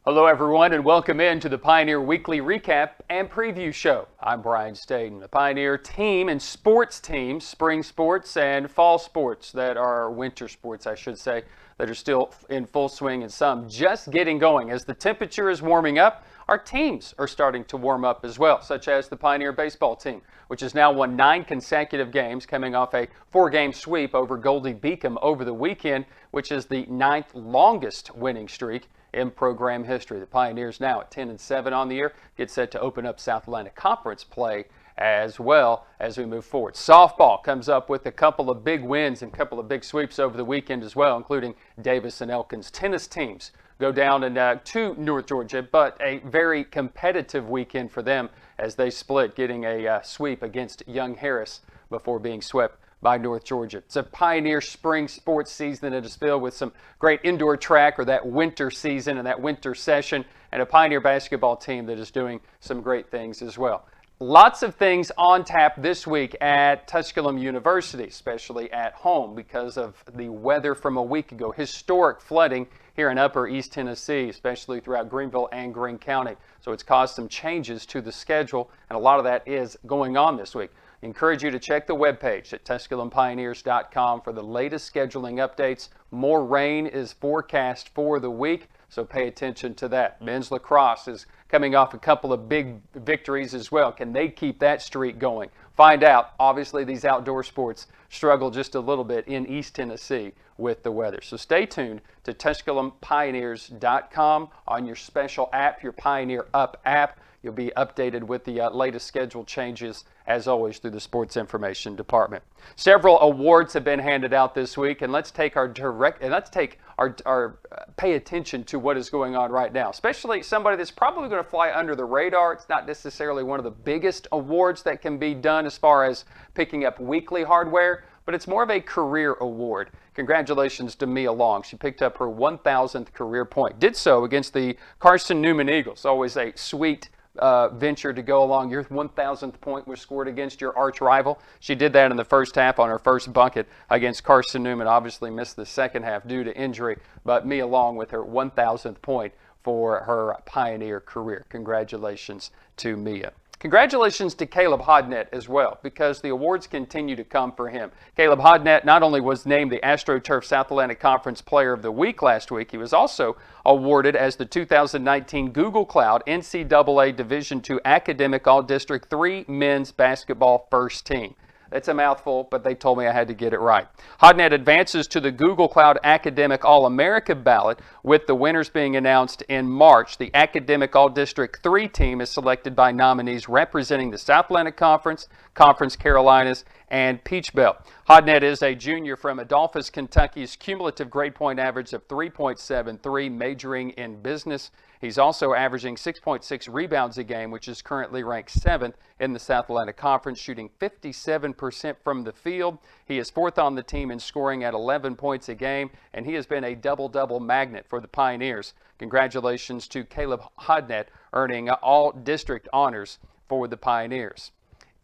Hello everyone and welcome in to the Pioneer Weekly Recap and Preview Show. I'm Brian Staten. The Pioneer team and sports teams, spring sports and fall sports that are winter sports, I should say, that are still in full swing and some just getting going. As the temperature is warming up, our teams are starting to warm up as well, such as the Pioneer baseball team, which has now won 9 consecutive games, coming off a 4-game sweep over Goldie Beacom over the weekend, which is the 9th longest winning streak in program history. The Pioneers now at 10-7 on the year, get set to open up South Atlantic Conference play as well as we move forward. Softball comes up with a couple of big wins and a couple of big sweeps over the weekend as well, including Davis and Elkins. Tennis teams go down to North Georgia, but a very competitive weekend for them as they split, getting a sweep against Young Harris before being swept by North Georgia. It's a Pioneer spring sports season that is filled with some great indoor track, or that winter season and that winter session, and a Pioneer basketball team that is doing some great things as well. Lots of things on tap this week at Tusculum University, especially at home because of the weather from a week ago. Historic flooding here in upper East Tennessee, especially throughout Greenville and Greene County. So it's caused some changes to the schedule, and a lot of that is going on this week. I encourage you to check the webpage at TusculumPioneers.com for the latest scheduling updates. More rain is forecast for the week, so pay attention to that. Men's lacrosse is coming off a couple of big victories as well. Can they keep that streak going? Find out. Obviously, these outdoor sports struggle just a little bit in East Tennessee with the weather. So stay tuned to TusculumPioneers.com on your special app, your Pioneer Up app. You'll be updated with the latest schedule changes, as always, through the Sports Information Department. Several awards have been handed out this week, and let's pay attention to what is going on right now, especially somebody that's probably going to fly under the radar. It's not necessarily one of the biggest awards that can be done as far as picking up weekly hardware, but it's more of a career award. Congratulations to Mia Long. She picked up her 1,000th career point. Did so against the Carson Newman Eagles. Always a sweet venture to go along. Your 1,000th point was scored against your arch rival. She did that in the first half on her first bucket against Carson Newman. Obviously missed the second half due to injury, but Mia Long with her 1,000th point for her Pioneer career. Congratulations to Mia. Congratulations to Caleb Hodnett as well, because the awards continue to come for him. Caleb Hodnett not only was named the AstroTurf South Atlantic Conference Player of the Week last week, he was also awarded as the 2019 Google Cloud NCAA Division II Academic All-District 3 Men's Basketball First Team. That's a mouthful, but they told me I had to get it right. Hodnett advances to the Google Cloud Academic All-America ballot, with the winners being announced in March. The Academic All-District 3 team is selected by nominees representing the South Atlantic Conference, Conference Carolinas, and Peach Belt. Hodnett is a junior from Adolphus, Kentucky's cumulative grade point average of 3.73, majoring in business. He's also averaging 6.6 rebounds a game, which is currently ranked 7th in the South Atlantic Conference, shooting 57% from the field. He is 4th on the team in scoring at 11 points a game, and he has been a double-double magnet for the Pioneers. Congratulations to Caleb Hodnett, earning all district honors for the Pioneers.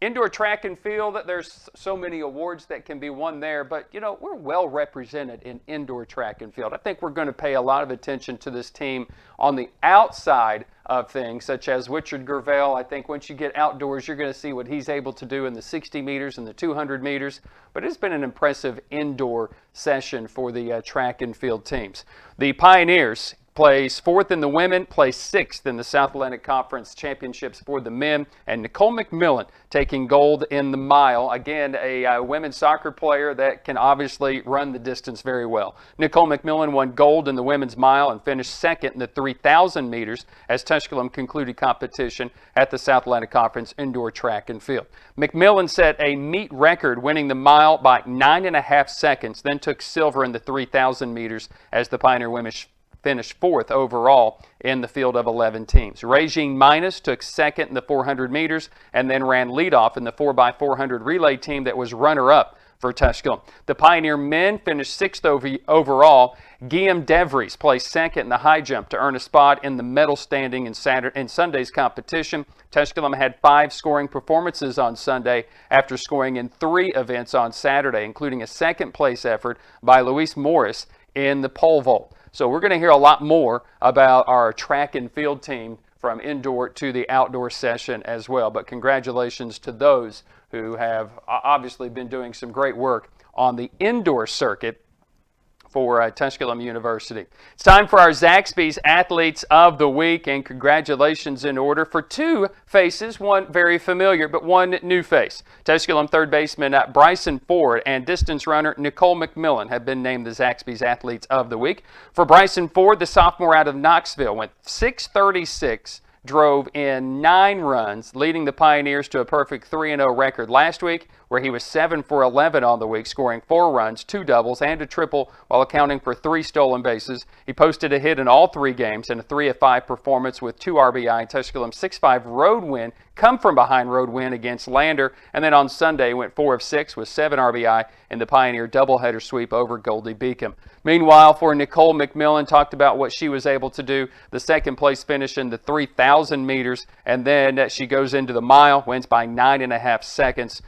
Indoor track and field, there's so many awards that can be won there, but you know, we're well represented in indoor track and field. I think we're going to pay a lot of attention to this team on the outside of things, such as Richard Gervell. I think once you get outdoors, you're going to see what he's able to do in the 60 meters and the 200 meters, but it's been an impressive indoor session for the track and field teams. The Pioneers plays 4th in the women, plays 6th in the South Atlantic Conference Championships for the men, and Nicole McMillan taking gold in the mile. Again, a women's soccer player that can obviously run the distance very well. Nicole McMillan won gold in the women's mile and finished 2nd in the 3,000 meters as Tusculum concluded competition at the South Atlantic Conference indoor track and field. McMillan set a meet record, winning the mile by 9.5 seconds, then took silver in the 3,000 meters as the Pioneer women finished 4th overall in the field of 11 teams. Regine Minus took 2nd in the 400 meters and then ran leadoff in the 4x400 relay team that was runner-up for Tusculum. The Pioneer men finished 6th overall. Guillaume DeVries placed 2nd in the high jump to earn a spot in the medal standing in Sunday's competition. Tusculum had 5 scoring performances on Sunday after scoring in 3 events on Saturday, including a second-place effort by Luis Morris in the pole vault. So we're going to hear a lot more about our track and field team from indoor to the outdoor session as well. But congratulations to those who have obviously been doing some great work on the indoor circuit for Tusculum University. It's time for our Zaxby's Athletes of the Week, and congratulations in order for two faces, one very familiar, but one new face. Tusculum third baseman Bryson Ford and distance runner Nicole McMillan have been named the Zaxby's Athletes of the Week. For Bryson Ford, the sophomore out of Knoxville went 6:36, drove in 9 runs, leading the Pioneers to a perfect 3-0 record last week, where he was 7 for 11 on the week, scoring 4 runs, 2 doubles, and a triple while accounting for 3 stolen bases. He posted a hit in all 3 games and a 3 of 5 performance with 2 RBI. Tusculum's 6-5 road win, come from behind road win against Lander, and then on Sunday went 4 of 6 with 7 RBI in the Pioneer doubleheader sweep over Goldie Beacom. Meanwhile, for Nicole McMillan, talked about what she was able to do, the second place finish in the 3,000 meters, and then she goes into the mile, wins by 9.5 seconds.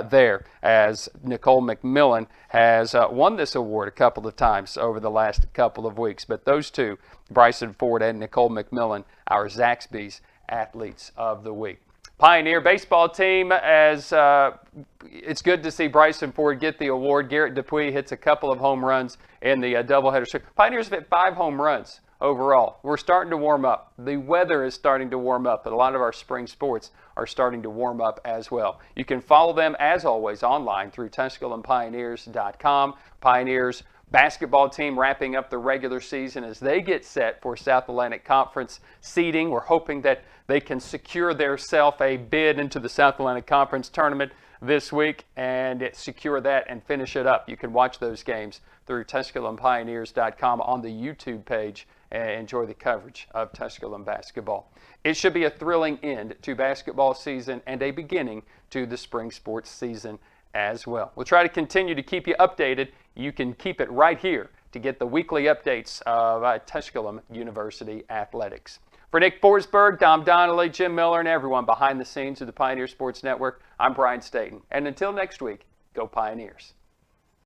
There, as Nicole McMillan has won this award a couple of times over the last couple of weeks. But those two, Bryson Ford and Nicole McMillan, our Zaxby's Athletes of the Week. Pioneer baseball team, as it's good to see Bryson Ford get the award. Garrett Dupuis hits a couple of home runs in the doubleheader. Pioneers have hit 5 home runs overall. We're starting to warm up. The weather is starting to warm up, but a lot of our spring sports are starting to warm up as well. You can follow them, as always, online through TusculumPioneers.com. Pioneers basketball team wrapping up the regular season as they get set for South Atlantic Conference seeding. We're hoping that they can secure themselves a bid into the South Atlantic Conference tournament this week and secure that and finish it up. You can watch those games through TusculumPioneers.com on the YouTube page and enjoy the coverage of Tusculum basketball. It should be a thrilling end to basketball season and a beginning to the spring sports season as well. We'll try to continue to keep you updated. You can keep it right here to get the weekly updates of Tusculum University athletics. For Nick Forsberg, Dom Donnelly, Jim Miller, and everyone behind the scenes of the Pioneer Sports Network, I'm Brian Staten. And until next week, go Pioneers.